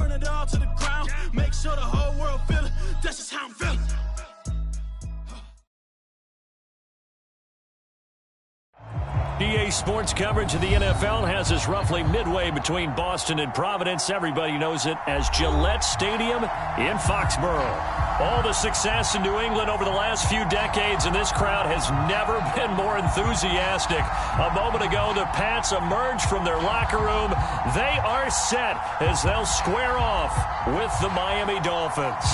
burn it all to the ground. Make sure the whole world feel it. That's just how I'm feeling. EA Sports coverage of the NFL has us roughly midway between Boston and Providence. Everybody knows it as Gillette Stadium in Foxborough. All the success in New England over the last few decades, and this crowd has never been more enthusiastic. A moment ago, the Pats emerged from their locker room. They are set as they'll square off with the Miami Dolphins.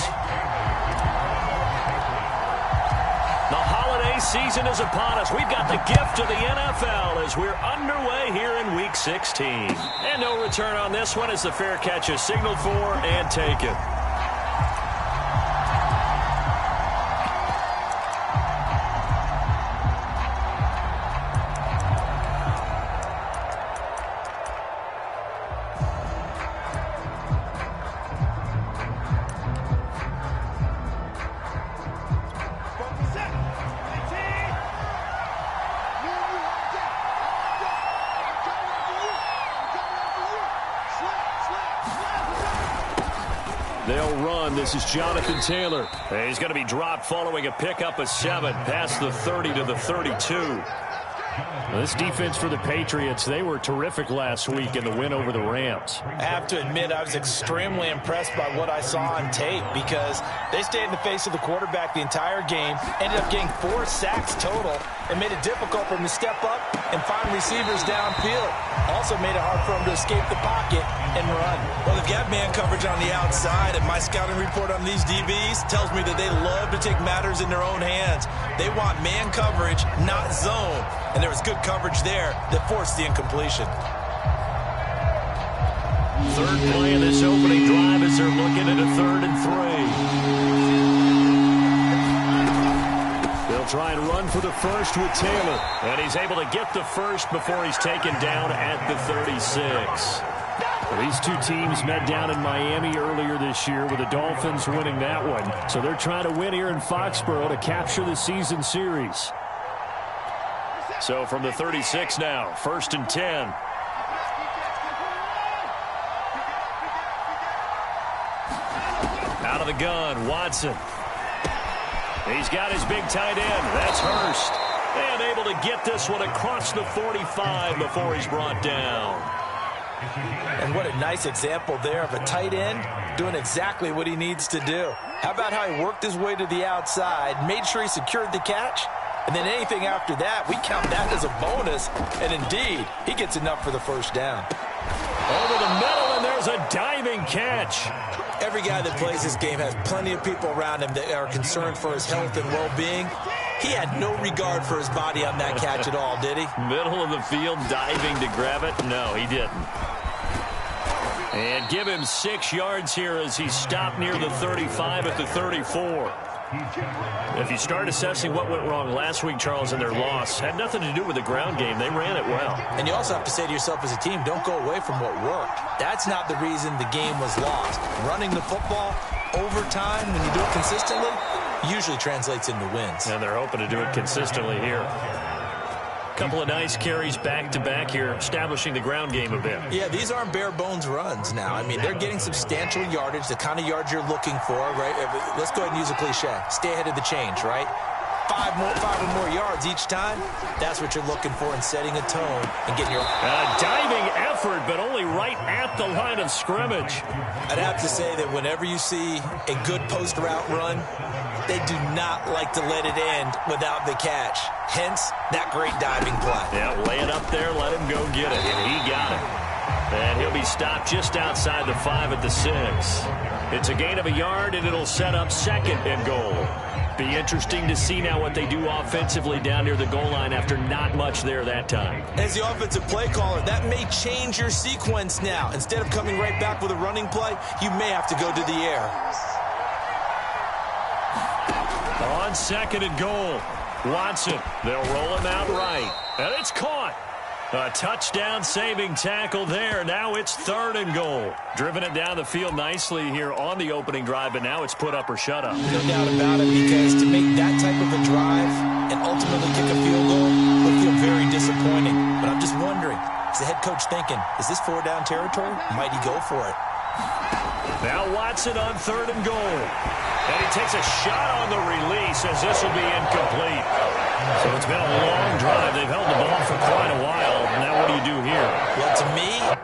The holiday season is upon us. We've got the gift of the NFL as we're underway here in Week 16. And no return on this one as the fair catch is signaled for and taken. They'll run. This is Jonathan Taylor. He's going to be dropped following a pickup of 7 past the 30 to the 32. This defense for the Patriots, they were terrific last week in the win over the Rams. I have to admit, I was extremely impressed by what I saw on tape because they stayed in the face of the quarterback the entire game, ended up getting 4 sacks total, and made it difficult for him to step up and find receivers downfield. Also made it hard for him to escape the pocket and run. Well, they've got man coverage on the outside, and my scouting report on these DBs tells me that they love to take matters in their own hands. They want man coverage, not zone. And there was good coverage there that forced the incompletion. Third play of this opening drive as they're looking at a 3rd and 3. They'll try and run for the first with Taylor. And he's able to get the first before he's taken down at the 36. These two teams met down in Miami earlier this year with the Dolphins winning that one. So they're trying to win here in Foxborough to capture the season series. So from the 36 now, 1st and 10. Out of the gun, Watson. He's got his big tight end. That's Hurst. And able to get this one across the 45 before he's brought down. And what a nice example there of a tight end doing exactly what he needs to do. How about how he worked his way to the outside, made sure he secured the catch, and then anything after that, we count that as a bonus. And indeed, he gets enough for the first down. Over the middle, and there's a diving catch. Every guy that plays this game has plenty of people around him that are concerned for his health and well-being. He had no regard for his body on that catch at all, did he? Middle of the field, diving to grab it. No, he didn't. And give him 6 yards here as he stopped near the 35 at the 34. If you start assessing what went wrong last week, Charles, in their loss, had nothing to do with the ground game. They ran it well. And you also have to say to yourself as a team, don't go away from what worked. That's not the reason the game was lost. Running the football over time, when you do it consistently, usually translates into wins. And they're hoping to do it consistently here. Couple of nice carries back-to-back here, establishing the ground game a bit. Yeah, these aren't bare-bones runs now. I mean, they're getting substantial yardage, the kind of yards you're looking for, right? Let's go ahead and use a cliche. Stay ahead of the change, right? 5 or more yards each time. That's what you're looking for in setting a tone and getting your... diving effort, but only right at the line of scrimmage. I'd have to say that whenever you see a good post-route run, they do not like to let it end without the catch. Hence, that great diving play. Yeah, lay it up there, let him go get it, and he got it. And he'll be stopped just outside the 5 at the 6. It's a gain of a yard, and it'll set up 2nd and goal. Be interesting to see now what they do offensively down near the goal line after not much there that time. As the offensive play caller, that may change your sequence now. Instead of coming right back with a running play, you may have to go to the air. On 2nd and goal, Watson. They'll roll him out right. And it's caught. A touchdown-saving tackle there. Now it's 3rd and goal. Driven it down the field nicely here on the opening drive, but now it's put up or shut up. No doubt about it, because to make that type of a drive and ultimately kick a field goal would feel very disappointing. But I'm just wondering, is the head coach thinking, is this 4-down territory? Might he go for it? Now Watson on 3rd and goal. And he takes a shot on the release as this will be incomplete. So it's been a long drive. They've held the ball for quite a while. Now what do you do here? Well, to me,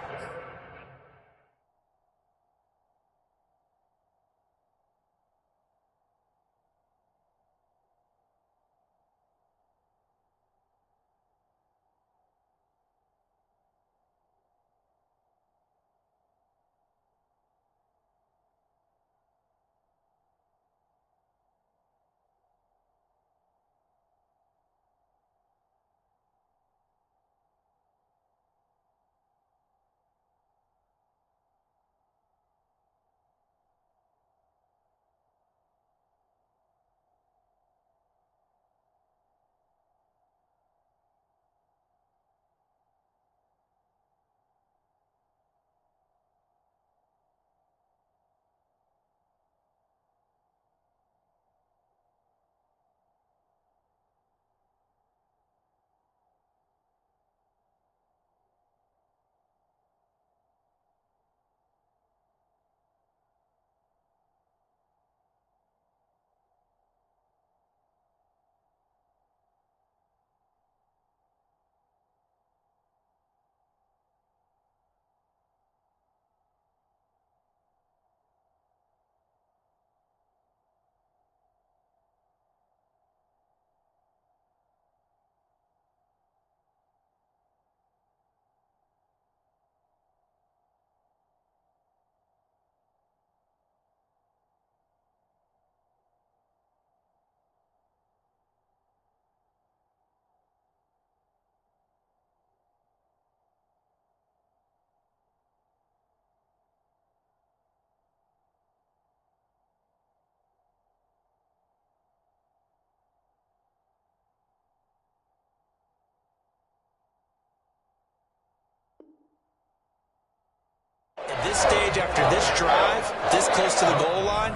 at this stage after this drive, this close to the goal line,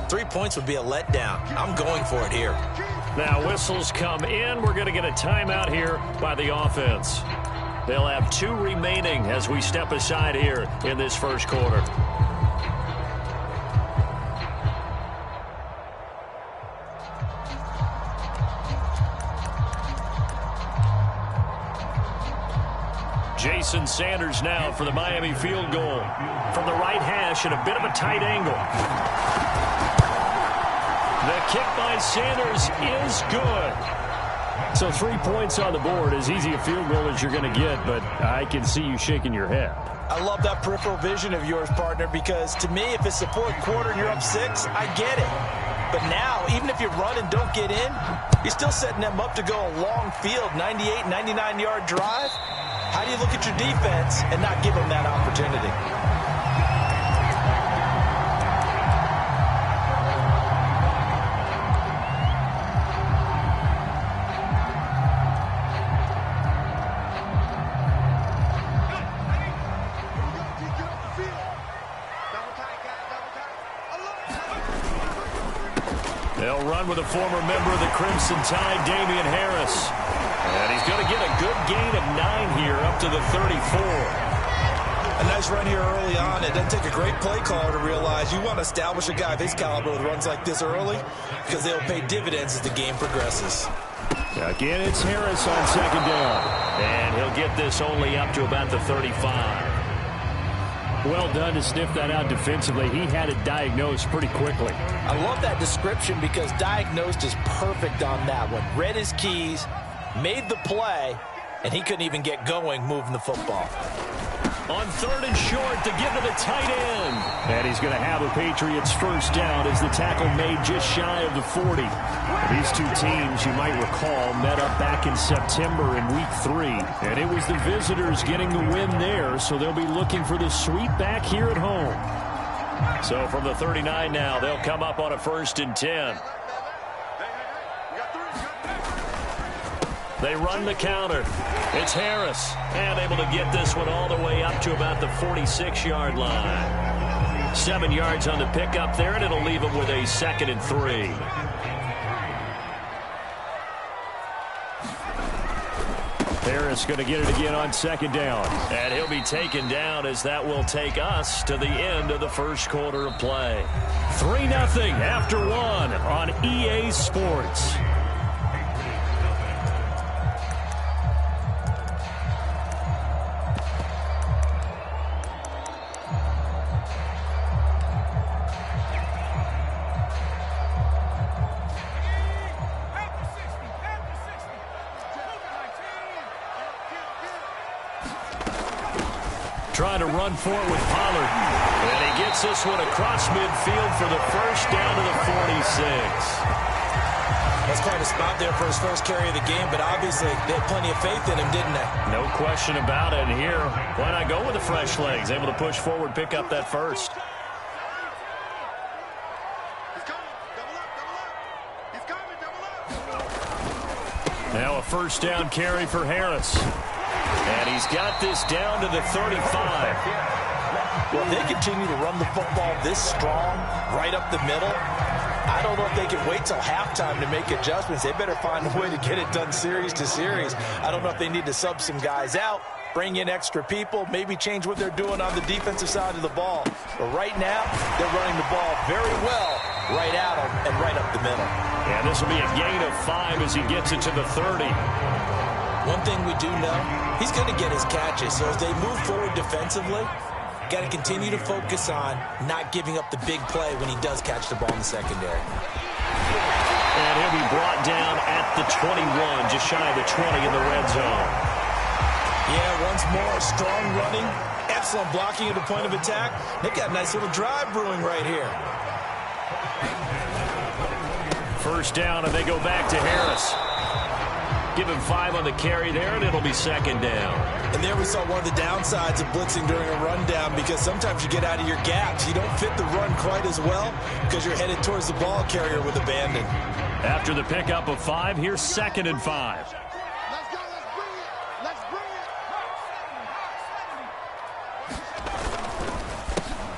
3 points would be a letdown. I'm going for it here. Now whistles come in. We're going to get a timeout here by the offense. They'll have 2 remaining as we step aside here in this first quarter. Jason Sanders now for the Miami field goal. From the right hash at a bit of a tight angle. The kick by Sanders is good. So 3 points on the board, as easy a field goal as you're going to get, but I can see you shaking your head. I love that peripheral vision of yours, partner, because to me, if it's the 4th quarter and you're up 6, I get it. But now, even if you run and don't get in, you're still setting them up to go a long field, 98, 99-yard drive. How do you look at your defense and not give them that opportunity? They'll run with a former member of the Crimson Tide, Damian Harris. And he's going to get a good gain of 9 here up to the 34. A nice run here early on. It doesn't take a great play caller to realize you want to establish a guy of his caliber with runs like this early because they'll pay dividends as the game progresses. Again, it's Harris on 2nd down. And he'll get this only up to about the 35. Well done to sniff that out defensively. He had it diagnosed pretty quickly. I love that description because diagnosed is perfect on that one. Read his keys, made the play, and he couldn't even get going moving the football. On 3rd and short to give to the tight end. And he's going to have the Patriots first down as the tackle made just shy of the 40. These 2 teams, you might recall, met up back in September in Week 3. And it was the visitors getting the win there, so they'll be looking for the sweep back here at home. So from the 39 now, they'll come up on a 1st and 10. They run the counter. It's Harris. And able to get this one all the way up to about the 46-yard line. 7 yards on the pickup there, and it'll leave them with a 2nd and 3. Harris going to get it again on second down. And he'll be taken down as that will take us to the end of the first quarter of play. 3-0 after 1 on EA Sports. Trying to run for it with Pollard. And he gets this one across midfield for the first down to the 46. That's quite a spot there for his first carry of the game, but obviously they had plenty of faith in him, didn't they? No question about it. And here, why not go with the fresh legs? Able to push forward, pick up that first. Now a first down carry for Harris. And he's got this down to the 35. Well, if they continue to run the football this strong, right up the middle, I don't know if they can wait till halftime to make adjustments. They better find a way to get it done series to series. I don't know if they need to sub some guys out, bring in extra people, maybe change what they're doing on the defensive side of the ball. But right now, they're running the ball very well right at them and right up the middle. And this will be a gain of 5 as he gets it to the 30. One thing we do know, he's going to get his catches. So as they move forward defensively, got to continue to focus on not giving up the big play when he does catch the ball in the secondary. And he'll be brought down at the 21, just shy of the 20 in the red zone. Yeah, once more, strong running, excellent blocking at the point of attack. They've got a nice little drive brewing right here. First down, and they go back to Harris. Give him 5 on the carry there, and it'll be second down. And there we saw one of the downsides of blitzing during a rundown, because sometimes you get out of your gaps. You don't fit the run quite as well because you're headed towards the ball carrier with abandon. After the pickup of 5, here's 2nd and 5. Let's go, let's bring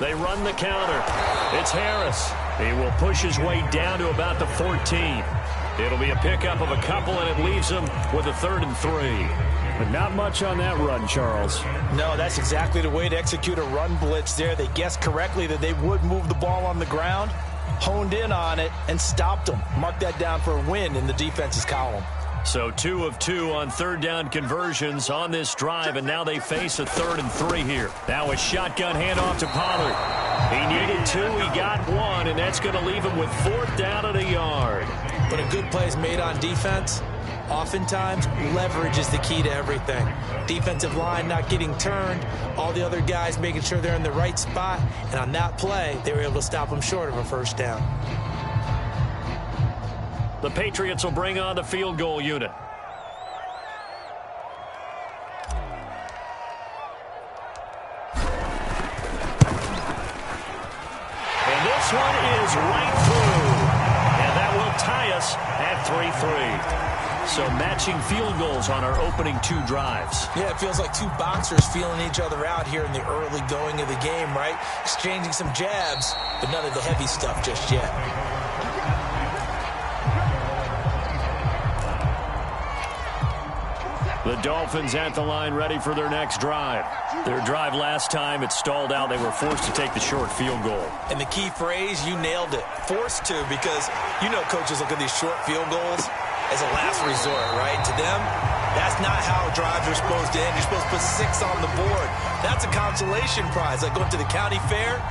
it. They run the counter. It's Harris. He will push his way down to about the 14. It'll be a pickup of a couple, and it leaves him with a 3rd and 3. But not much on that run, Charles. No, that's exactly the way to execute a run blitz there. They guessed correctly that they would move the ball on the ground, honed in on it, and stopped them. Mark that down for a win in the defense's column. So 2 of 2 on 3rd down conversions on this drive, and now they face a 3rd and 3 here. Now a shotgun handoff to Pollard. He needed 2, he got 1, and that's going to leave him with 4th down at a yard. When a good play is made on defense, oftentimes leverage is the key to everything. Defensive line not getting turned, all the other guys making sure they're in the right spot, and on that play, they were able to stop them short of a first down. The Patriots will bring on the field goal unit. And this one is right through. And that will tie us at 3-3. So matching field goals on our opening 2 drives. Yeah, it feels like 2 boxers feeling each other out here in the early going of the game, right? Exchanging some jabs, but none of the heavy stuff just yet. The Dolphins at the line ready for their next drive. Their drive last time, it stalled out. They were forced to take the short field goal. And the key phrase, you nailed it. Forced to, because you know coaches look at these short field goals as a last resort, right? To them, that's not how drives are supposed to end. You're supposed to put 6 on the board. That's a consolation prize. Like going to the county fair,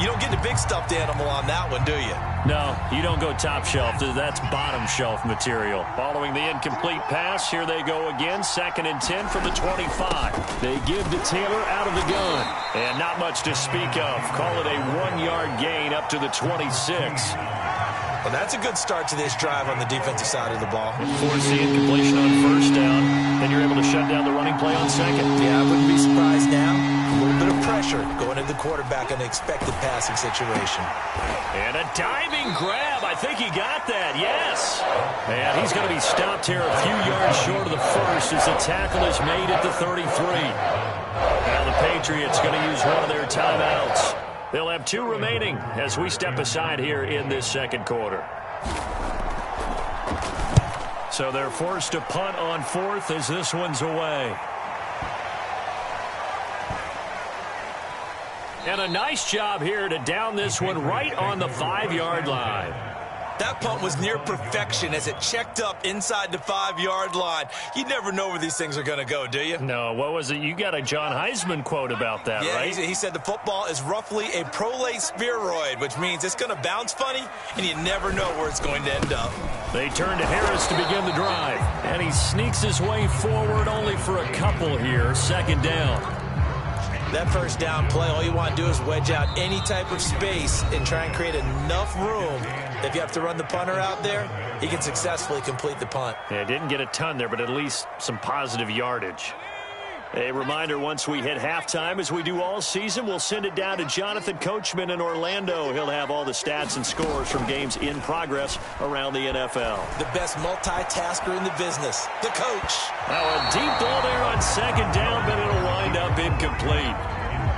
you don't get the big stuffed animal on that one, do you? No, you don't go top shelf. That's bottom shelf material. Following the incomplete pass, here they go again. 2nd and 10 from the 25. They give to Taylor out of the gun. And not much to speak of. Call it a 1-yard gain up to the 26. Well, that's a good start to this drive on the defensive side of the ball. Force the incompletion on first down. Then you're able to shut down the running play on second. Yeah, I wouldn't be surprised now. A little bit of pressure going into the quarterback in an expected passing situation. And a diving grab. I think he got that. Yes. And he's going to be stopped here a few yards short of the first as the tackle is made at the 33. Now the Patriots going to use one of their timeouts. They'll have 2 remaining as we step aside here in this second quarter. So they're forced to punt on fourth as this one's away. And a nice job here to down this one right on the 5-yard line. That punt was near perfection as it checked up inside the 5-yard line. You never know where these things are going to go, do you? No, what was it? You got a John Heisman quote about that, yeah, right? He said the football is roughly a prolate spheroid, which means it's going to bounce funny, and you never know where it's going to end up. They turn to Harris to begin the drive, and he sneaks his way forward only for a couple here. Second down. That first down play, all you want to do is wedge out any type of space and try and create enough room. If you have to run the punter out there, he can successfully complete the punt. Yeah, didn't get a ton there, but at least some positive yardage. A reminder, once we hit halftime, as we do all season, we'll send it down to Jonathan Coachman in Orlando. He'll have all the stats and scores from games in progress around the NFL. The best multitasker in the business, the coach. Now a deep ball there on second down, but it'll wind up incomplete.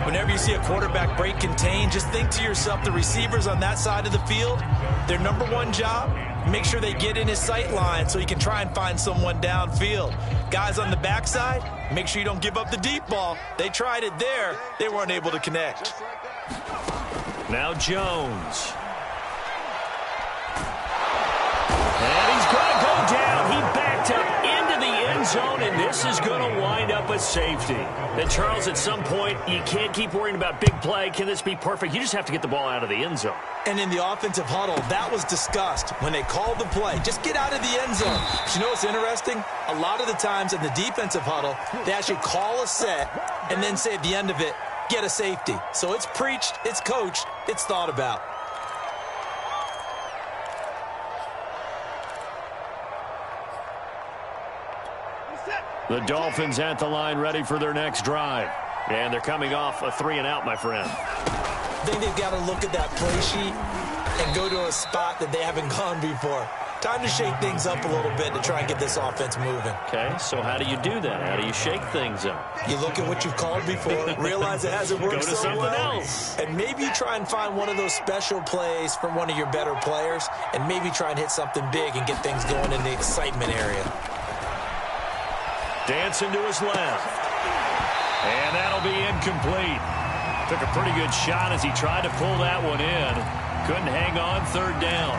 Whenever you see a quarterback break contain, just think to yourself, the receivers on that side of the field, their number one job, make sure they get in his sight line so he can try and find someone downfield. Guys on the backside, make sure you don't give up the deep ball. They tried it there. They weren't able to connect. Now Jones. And he's going to go down. He backed up into the end zone, and this is going to wind up a safety. And Charles, at some point, you can't keep worrying about big play. Can this be perfect? You just have to get the ball out of the end zone. And in the offensive huddle, that was discussed when they called the play. Just get out of the end zone. But you know what's interesting? A lot of the times in the defensive huddle, they actually call a set and then say at the end of it, get a safety. So it's preached, it's coached, it's thought about. The Dolphins at the line ready for their next drive. And they're coming off a 3-and-out, my friend. I think they've got to look at that play sheet and go to a spot that they haven't gone before. Time to shake things up a little bit to try and get this offense moving. Okay, so how do you do that? How do you shake things up? You look at what you've called before, realize it hasn't worked so well. Go to something else. And maybe you try and find one of those special plays from one of your better players, and maybe try and hit something big and get things going in the excitement area. Dancing to his left. And that'll be incomplete. Took a pretty good shot as he tried to pull that one in. Couldn't hang on third down.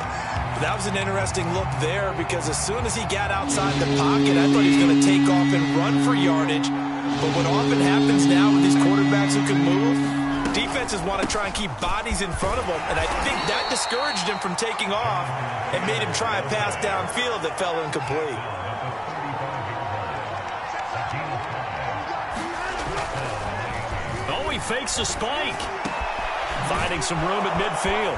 That was an interesting look there because as soon as he got outside the pocket, I thought he was going to take off and run for yardage. But what often happens now with these quarterbacks who can move, defenses want to try and keep bodies in front of them. And I think that discouraged him from taking off and made him try a pass downfield that fell incomplete. Oh, he fakes a spike. Finding some room at midfield.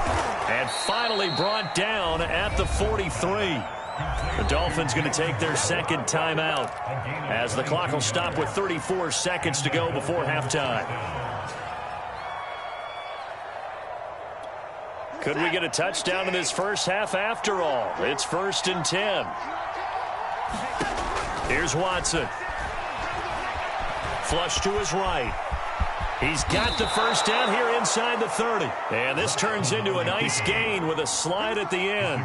And finally brought down at the 43. The Dolphins going to take their second timeout as the clock will stop with 34 seconds to go before halftime. Could we get a touchdown in this first half after all? It's 1st and 10. Here's Watson. Flush to his right. He's got the first down here inside the 30. And this turns into a nice gain with a slide at the end.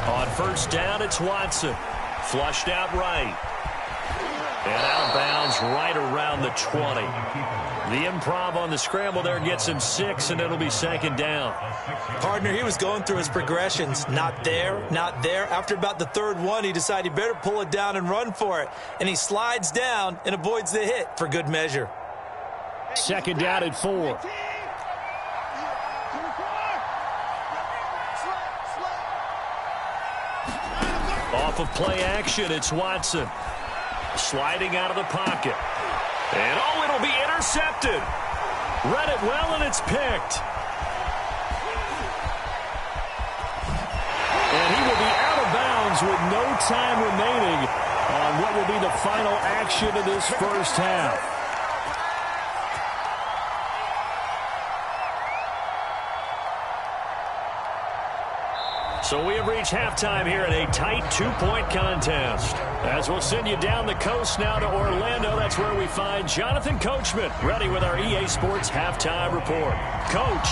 On first down, it's Watson. Flushed out right. And out of bounds right around the 20. The improv on the scramble there gets him 6, and it'll be second down. Partner, he was going through his progressions. Not there, not there. After about the third one, he decided he better pull it down and run for it. And he slides down and avoids the hit for good measure. Second down at 4. Off of play action, it's Watson. Sliding out of the pocket. And, oh, it'll be intercepted. Read it well, and it's picked. And he will be out of bounds with no time remaining on what will be the final action of this first half. So we have reached halftime here in a tight 2-point contest. As we'll send you down the coast now to Orlando, that's where we find Jonathan Coachman ready with our EA Sports Halftime Report. Coach,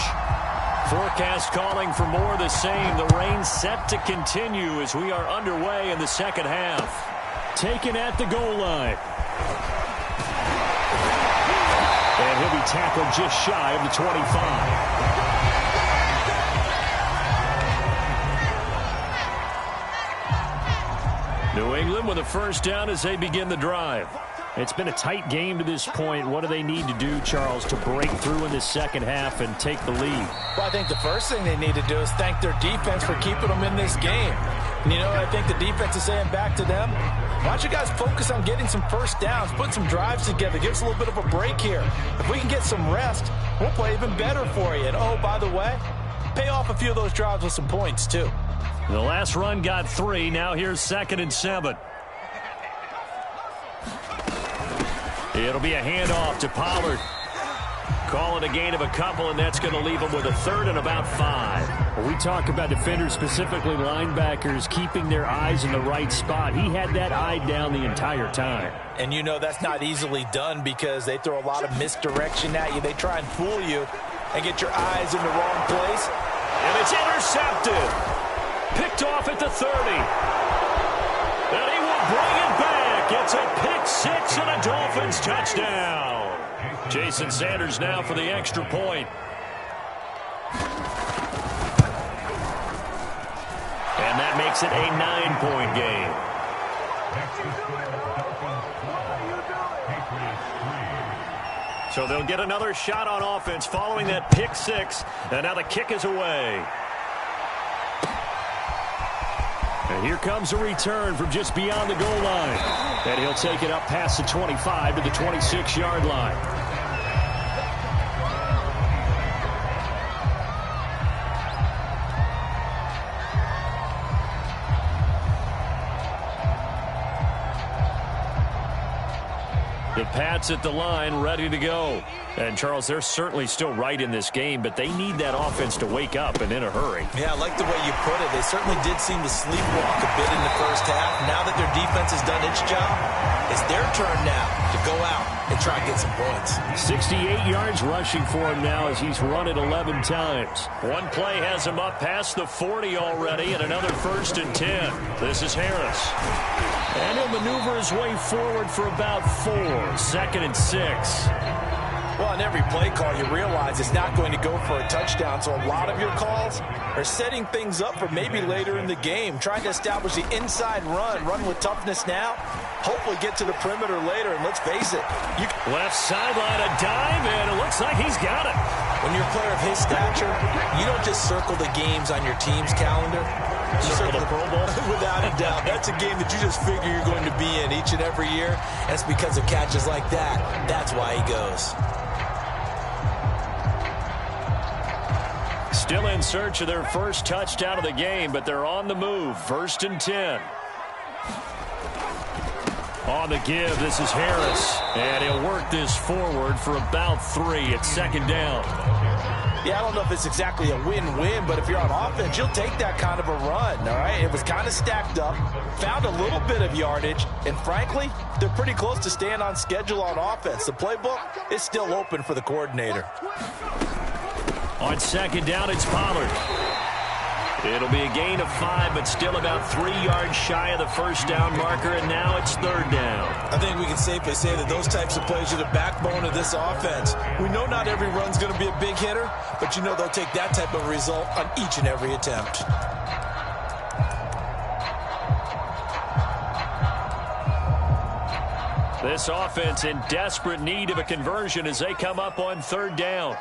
Forecast calling for more of the same. The rain set to continue as we are underway in the second half. Taken at the goal line. And he'll be tackled just shy of the 25. New England with a first down as they begin the drive. It's been a tight game to this point. What do they need to do, Charles, to break through in the second half and take the lead? Well, I think the first thing they need to do is thank their defense for keeping them in this game. And you know what I think the defense is saying back to them? Why don't you guys focus on getting some first downs, put some drives together, give us a little bit of a break here. If we can get some rest, we'll play even better for you. And, oh, by the way, pay off a few of those drives with some points, too. The last run got 3. Now here's 2nd and 7. It'll be a handoff to Pollard. Call it a gain of a couple, and that's going to leave him with a 3rd and about 5. When we talk about defenders, specifically linebackers, keeping their eyes in the right spot. He had that eye down the entire time. And you know that's not easily done because they throw a lot of misdirection at you. They try and fool you and get your eyes in the wrong place. And it's intercepted. Picked off at the 30. And he will bring it back. It's a pick 6 and a Dolphins touchdown. Jason Sanders now for the extra point. And that makes it a 9-point game. So they'll get another shot on offense following that pick 6. And now the kick is away. And here comes a return from just beyond the goal line. And he'll take it up past the 25 to the 26-yard line. The Pats at the line, ready to go. And, Charles, they're certainly still right in this game, but they need that offense to wake up and in a hurry. Yeah, I like the way you put it. They certainly did seem to sleepwalk a bit in the first half. Now that their defense has done its job, it's their turn now to go out and try and get some points. 68 yards rushing for him now as he's run it 11 times. One play has him up past the 40 already, and another 1st and 10. This is Harris. And he'll maneuver his way forward for about 4. 2nd and 6. Well, on every play call, you realize it's not going to go for a touchdown. So a lot of your calls are setting things up for maybe later in the game, trying to establish the inside run with toughness now, hopefully get to the perimeter later. And let's face it. Left sideline, a dive, and it looks like he's got it. When you're a player of his stature, you don't just circle the games on your team's calendar. You circle the Pro Bowl. Without a doubt. That's a game that you just figure you're going to be in each and every year. And it's because of catches like that. That's why he goes. Still in search of their first touchdown of the game, but they're on the move. 1st and 10. On the give, this is Harris. And he'll work this forward for about 3 at 2nd down. Yeah, I don't know if it's exactly a win-win, but if you're on offense, you'll take that kind of a run, all right? It was kind of stacked up, found a little bit of yardage, and frankly, they're pretty close to staying on schedule on offense. The playbook is still open for the coordinator. On 2nd down, it's Pollard. It'll be a gain of 5, but still about 3 yards shy of the 1st down marker, and now it's 3rd down. I think we can safely say that those types of plays are the backbone of this offense. We know not every run's going to be a big hitter, but you know they'll take that type of result on each and every attempt. This offense in desperate need of a conversion as they come up on 3rd down.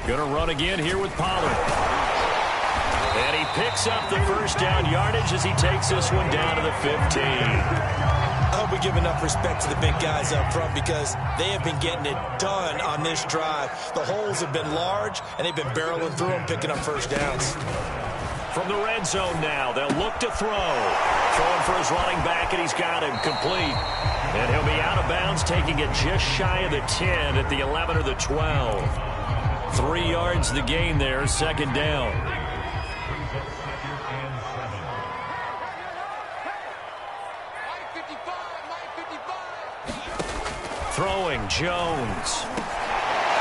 Gonna run again here with Pollard. And he picks up the 1st down yardage as he takes this one down to the 15. I hope we give enough respect to the big guys up front because they have been getting it done on this drive. The holes have been large, and they've been barreling through them, picking up 1st downs. From the red zone now, they'll look to throw. Throwing for his running back, and he's got him complete. And he'll be out of bounds, taking it just shy of the 10 at the 11 or the 12. 3 yards the gain there, 2nd down. Throwing, Jones.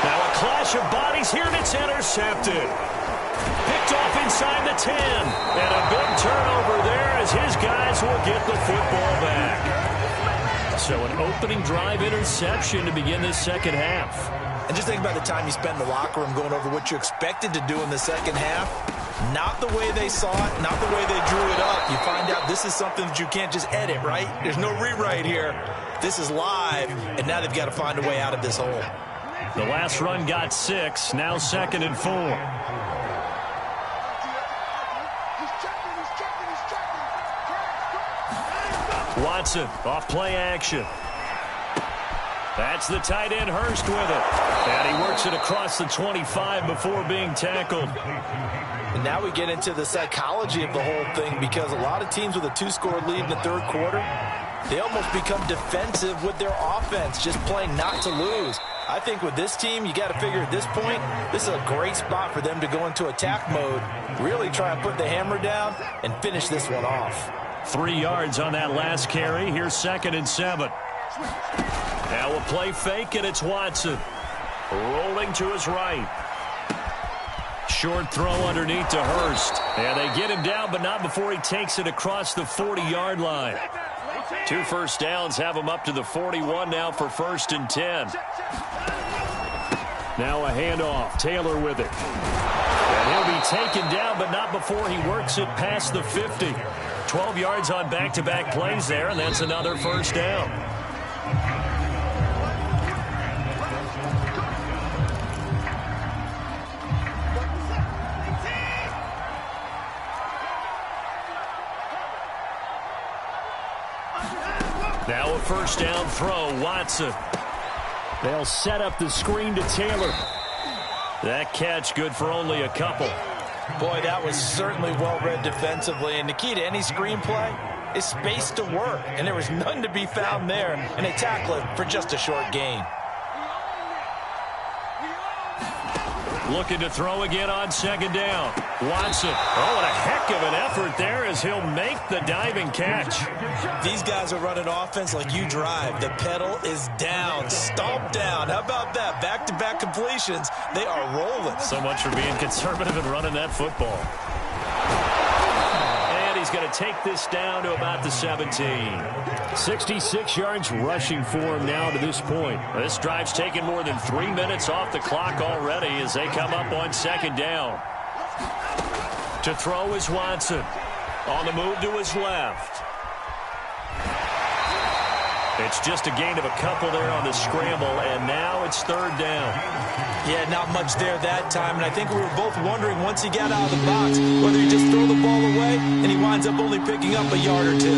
Now a clash of bodies here, and it's intercepted. Picked off inside the 10. And a big turnover there as his guys will get the football back. So an opening drive interception to begin this second half. And just think about the time you spent in the locker room going over what you expected to do in the second half. Not the way they saw it, not the way they drew it up. You find out this is something that you can't just edit, right? There's no rewrite here. This is live, and now they've got to find a way out of this hole. The last run got 6, now 2nd and 4. Watson off play action. That's the tight end Hurst with it. And he works it across the 25 before being tackled. And now we get into the psychology of the whole thing, because a lot of teams with a 2-score lead in the third quarter, they almost become defensive with their offense, just playing not to lose. I think with this team, you got to figure at this point, this is a great spot for them to go into attack mode, really try and put the hammer down and finish this one off. 3 yards on that last carry. Here's 2nd and 7. Now a play fake, and it's Watson. Rolling to his right. Short throw underneath to Hurst. And they get him down, but not before he takes it across the 40-yard line. 2 first downs have him up to the 41 now for 1st and 10. Now a handoff. Taylor with it. And he'll be taken down, but not before he works it past the 50. 12 yards on back-to-back plays there, and that's another first down. Now a first down throw, Watson. They'll set up the screen to Taylor. That catch good for only a couple. Boy, that was certainly well-read defensively, and the key to any screenplay is space to work, and there was none to be found there, and they tackle it for just a short gain. Looking to throw again on 2nd down. Watson. Oh, what a heck of an effort there as he'll make the diving catch. These guys are running offense like you drive. The pedal is down, stomped down. How about that? Back-to-back completions. They are rolling. So much for being conservative and running that football. And he's going to take this down to about the 17. 66 yards rushing for him now to this point. This drive's taken more than 3 minutes off the clock already as they come up on 2nd down. To throw is Watson. On the move to his left. It's just a gain of a couple there on the scramble, and now it's 3rd down. Yeah, not much there that time, and I think we were both wondering once he got out of the box whether he just throw the ball away and he winds up only picking up a yard or 2.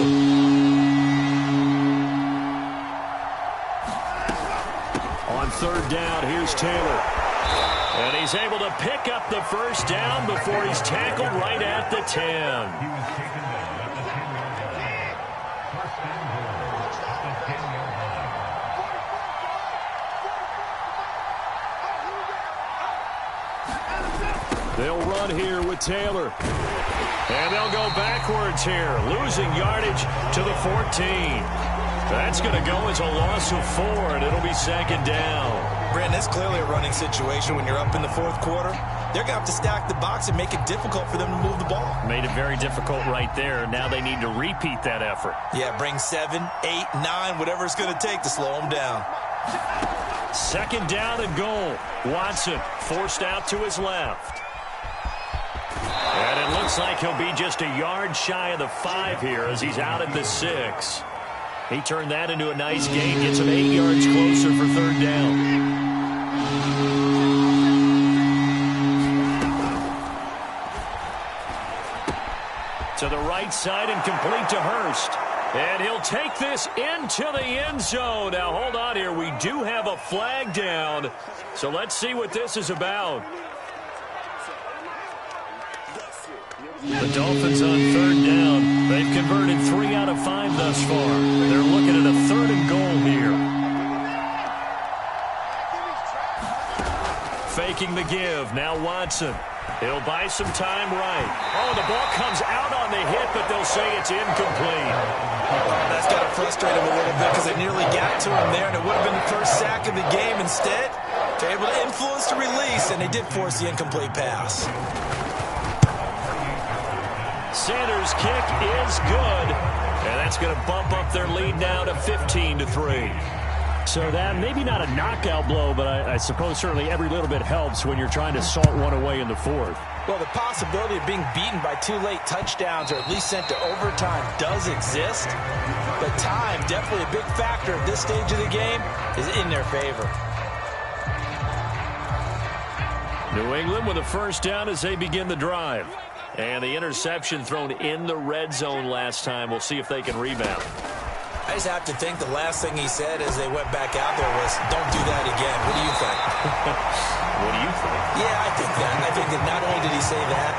On 3rd down, here's Taylor. And he's able to pick up the first down before he's tackled right at the 10. They'll run here with Taylor. And they'll go backwards here, losing yardage to the 14. That's going to go as a loss of 4, and it'll be 2nd down. Brandon, it's clearly a running situation when you're up in the 4th quarter. They're going to have to stack the box and make it difficult for them to move the ball. Made it very difficult right there. Now they need to repeat that effort. Yeah, bring 7, 8, 9, whatever it's going to take to slow them down. 2nd down and goal. Watson forced out to his left. And it looks like he'll be just a yard shy of the 5 here as he's out at the 6. He turned that into a nice gain, gets him 8 yards closer for 3rd down. To the right side and complete to Hurst. And he'll take this into the end zone. Now, hold on here. We do have a flag down. So let's see what this is about. The Dolphins on 3rd down. They've converted 3 out of 5 thus far. They're looking at a 3rd and goal here. Faking the give. Now Watson. He'll buy some time right. Oh, the ball comes out on the hit, but they'll say it's incomplete. That's got to frustrate him a little bit because they nearly got to him there, and it would have been the first sack of the game. Instead, They're able to influence the release, and they did force the incomplete pass. Sanders' kick is good, and that's going to bump up their lead now to 15-3. So that maybe not a knockout blow, but I suppose certainly every little bit helps when you're trying to salt one away in the fourth. Well, the possibility of being beaten by 2 late touchdowns or at least sent to overtime does exist, but time, definitely a big factor at this stage of the game, is in their favor. New England with a first down as they begin the drive. And the interception thrown in the red zone last time. We'll see if they can rebound. I just have to think the last thing he said as they went back out there was, don't do that again. What do you think? What do you think? Yeah, I think that. I think that not only did he say that,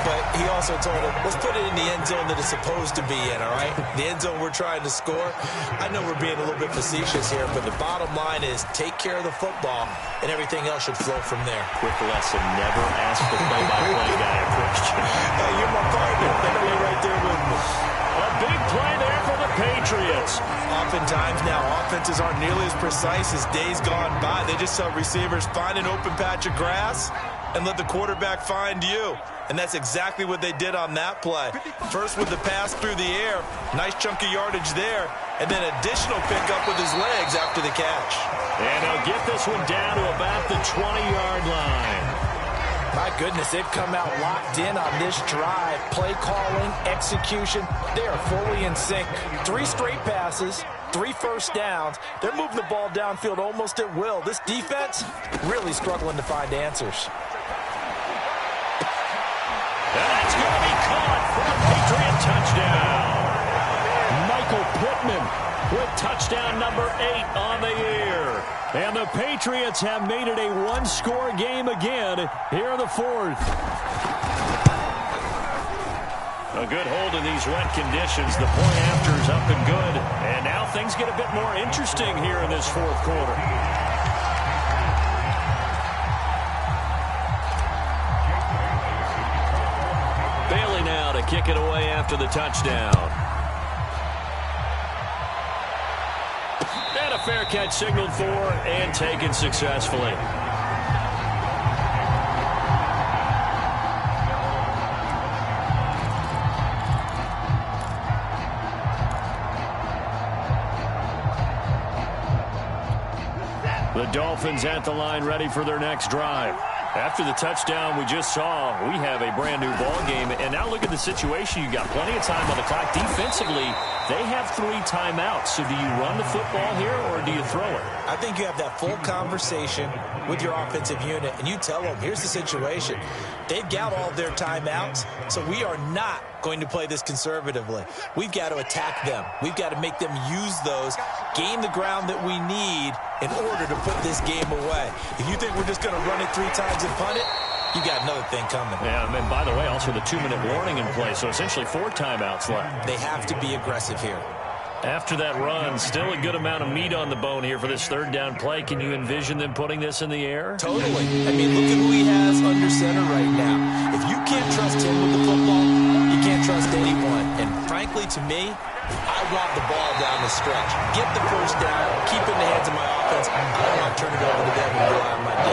but he also told him, let's put it in the end zone that it's supposed to be in, all right? The end zone we're trying to score. I know we're being a little bit facetious here, but the bottom line is take care of the football, and everything else should flow from there. Quick lesson, never ask the play-by-play guy a question. Hey, you're my partner. I know you're right there with me. A big play there for the Patriots. Oftentimes now, offenses aren't nearly as precise as days gone by. They just saw receivers find an open patch of grass and let the quarterback find you. And that's exactly what they did on that play. First with the pass through the air, nice chunk of yardage there, and then additional pickup with his legs after the catch. And he'll get this one down to about the 20-yard line. My goodness, they've come out locked in on this drive. Play calling, execution, they are fully in sync. 3 straight passes, 3 first downs. They're moving the ball downfield almost at will. This defense really struggling to find answers. That's going to be caught for a Patriot touchdown. Michael Pittman with touchdown number 8 on the year. And the Patriots have made it a one-score game again here in the fourth. A good hold in these wet conditions. The point after is up and good. And now things get a bit more interesting here in this fourth quarter. Bailey now to kick it away after the touchdown. And a fair catch signaled for and taken successfully. The Dolphins at the line ready for their next drive. After the touchdown we just saw, we have a brand new ball game. And now look at the situation. You got plenty of time on the clock. Defensively, they have 3 timeouts. So do you run the football here or do you throw it? I think you have that full conversation with your offensive unit, and you tell them, here's the situation. They've got all their timeouts, so we are not going to play this conservatively. We've got to attack them. We've got to make them use those, gain the ground that we need in order to put this game away. If you think we're just going to run it 3 times and punt it, you got another thing coming. Yeah, and by the way, also the 2-minute warning in play, so essentially 4 timeouts left. They have to be aggressive here. After that run, still a good amount of meat on the bone here for this third down play. Can you envision them putting this in the air? Totally. I mean, look at who he has under center right now. If you can't trust him with the football, you can't trust anyone. And frankly, to me, I want the ball down the stretch. Get the first down, keep it in the hands of my offense. I don't want to turn it over to them and rely on my D.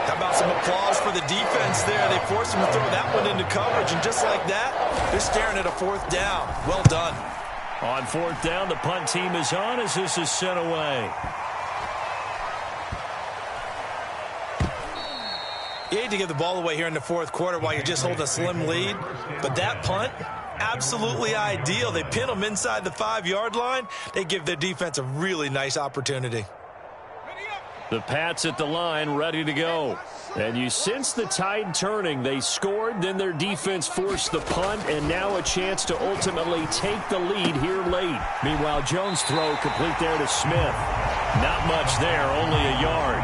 How about some applause for the defense there? They forced him to throw that one into coverage, and just like that, they're staring at a 4th down. Well done. On 4th down, the punt team is on as this is sent away. You hate to give the ball away here in the 4th quarter while you're just holding a slim lead, but that punt, absolutely ideal. They pin them inside the 5-yard line. They give their defense a really nice opportunity. The Pats at the line, ready to go. And you sense the tide turning. They scored, then their defense forced the punt, and now a chance to ultimately take the lead here late. Meanwhile, Jones' throw complete there to Smith. Not much there, only a yard.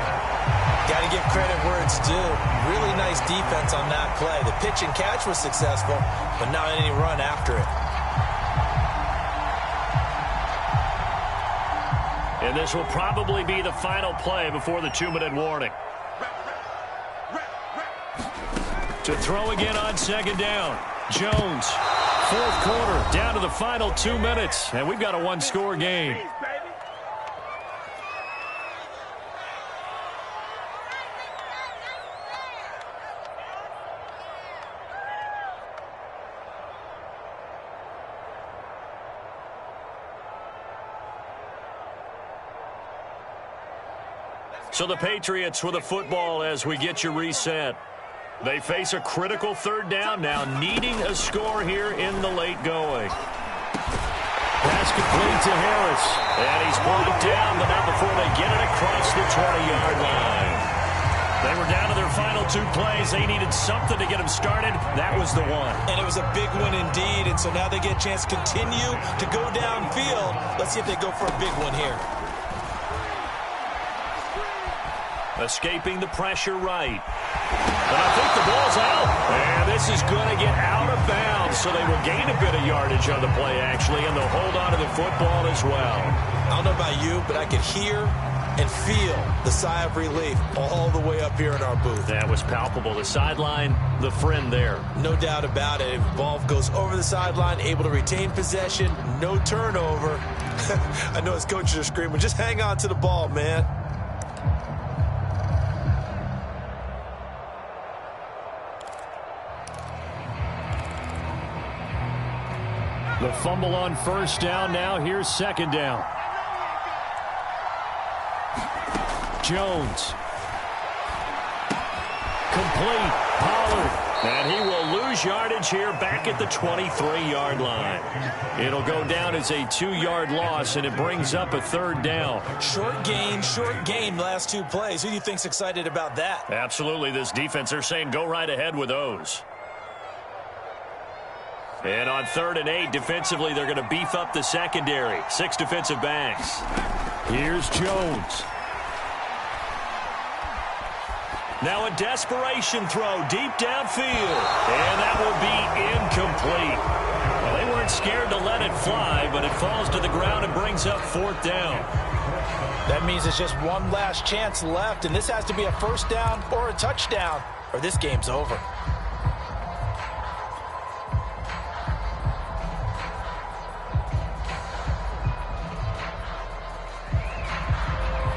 Got to give credit where it's due. Really nice defense on that play. The pitch and catch was successful, but not any run after it. And this will probably be the final play before the 2-minute warning. To throw again on 2nd down. Jones, 4th quarter, down to the final 2 minutes. And we've got a 1-score game. So the Patriots with a football as we get you reset. They face a critical third down now, needing a score here in the late going. Pass complete to Harris. And he's brought down, but not before they get it across the 20-yard line. They were down to their final 2 plays. They needed something to get them started. That was the one. And it was a big one indeed, and so now they get a chance to continue to go downfield. Let's see if they go for a big one here. Escaping the pressure right. But I think the ball's out. And this is going to get out of bounds, so they will gain a bit of yardage on the play, actually, and they'll hold on to the football as well. I don't know about you, but I could hear and feel the sigh of relief all the way up here in our booth. That was palpable. The sideline, the friend there. No doubt about it. If the ball goes over the sideline, able to retain possession, no turnover. I know his coaches are screaming, just hang on to the ball, man. The fumble on first down. Now here's second down. Jones. Complete. Pollard. And he will lose yardage here back at the 23-yard line. It'll go down as a 2-yard loss, and it brings up a third down. Short game last 2 plays. Who do you think's excited about that? Absolutely. This defense, they're saying go right ahead with those. And on 3rd and 8, defensively, they're going to beef up the secondary. 6 defensive backs. Here's Jones. Now a desperation throw deep downfield. And that will be incomplete. Well, they weren't scared to let it fly, but it falls to the ground and brings up 4th down. That means it's just one last chance left, and this has to be a first down or a touchdown, or this game's over.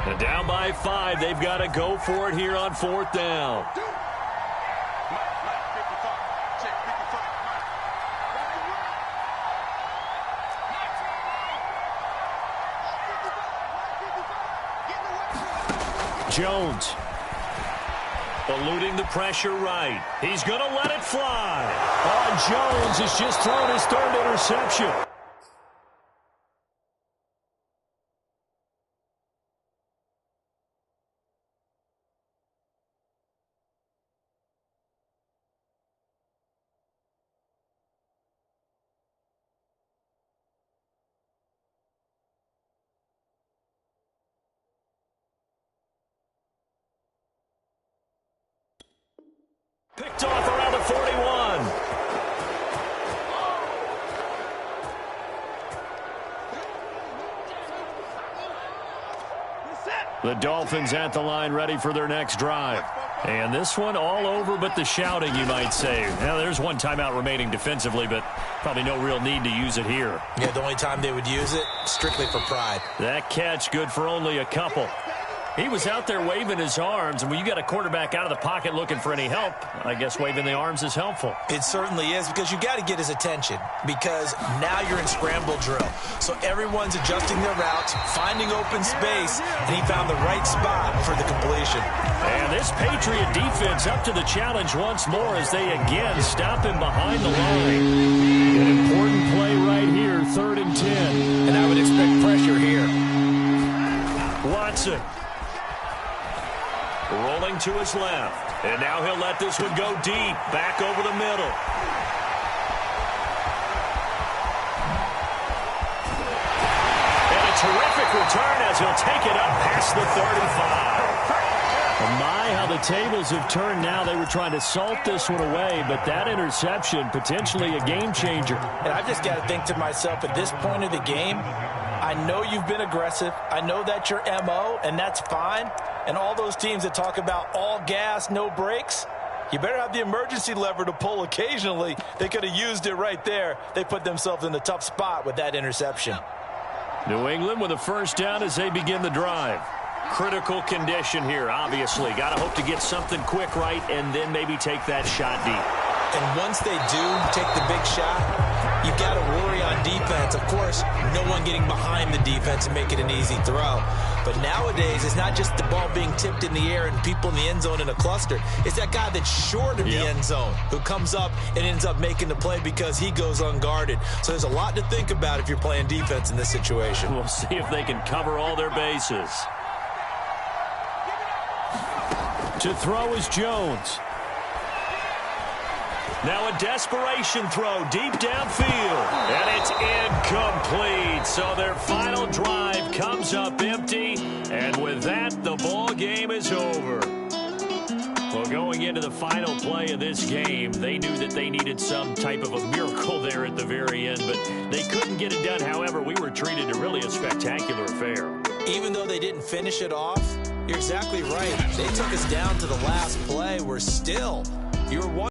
And down by 5, they've got to go for it here on 4th down. Jones. Eluding the pressure right. He's going to let it fly. Jones has just thrown his 3rd interception. Picked off around the 41. The Dolphins at the line ready for their next drive. And this one all over but the shouting, you might say. Now, there's one timeout remaining defensively, but probably no real need to use it here. Yeah, the only time they would use it, strictly for pride. That catch good for only a couple. He was out there waving his arms, and when you got a quarterback out of the pocket looking for any help, I guess waving the arms is helpful. It certainly is, because you got to get his attention, because now you're in scramble drill. So everyone's adjusting their routes, finding open space, and he found the right spot for the completion. And this Patriot defense up to the challenge once more as they again stop him behind the line. An important play right here, 3rd and 10. And I would expect pressure here. Watson. Rolling to his left. And now he'll let this one go deep. Back over the middle. And a terrific return as he'll take it up past the 35. My, how the tables have turned now. They were trying to salt this one away, but that interception, potentially a game changer. And I've just got to think to myself, at this point of the game, I know you've been aggressive. I know that's your MO, and that's fine. And all those teams that talk about all gas, no brakes, you better have the emergency lever to pull occasionally. They could have used it right there. They put themselves in a tough spot with that interception. New England with a first down as they begin the drive. Critical condition here, obviously. Got to hope to get something quick right and then maybe take that shot deep. And once they do take the big shot, you've got to worry on defense. Of course, no one getting behind the defense and make it an easy throw. But nowadays, it's not just the ball being tipped in the air and people in the end zone in a cluster. It's that guy that's short of the end zone who comes up and ends up making the play because he goes unguarded. So there's a lot to think about if you're playing defense in this situation. We'll see if they can cover all their bases. To throw is Jones. Now a desperation throw deep downfield. And it's incomplete. So their final drive comes up empty. And with that, the ball game is over. Well, going into the final play of this game, they knew that they needed some type of a miracle there at the very end. But they couldn't get it done. However, we were treated to really a spectacular affair. Even though they didn't finish it off, you're exactly right. They took us down to the last play. We're still, you were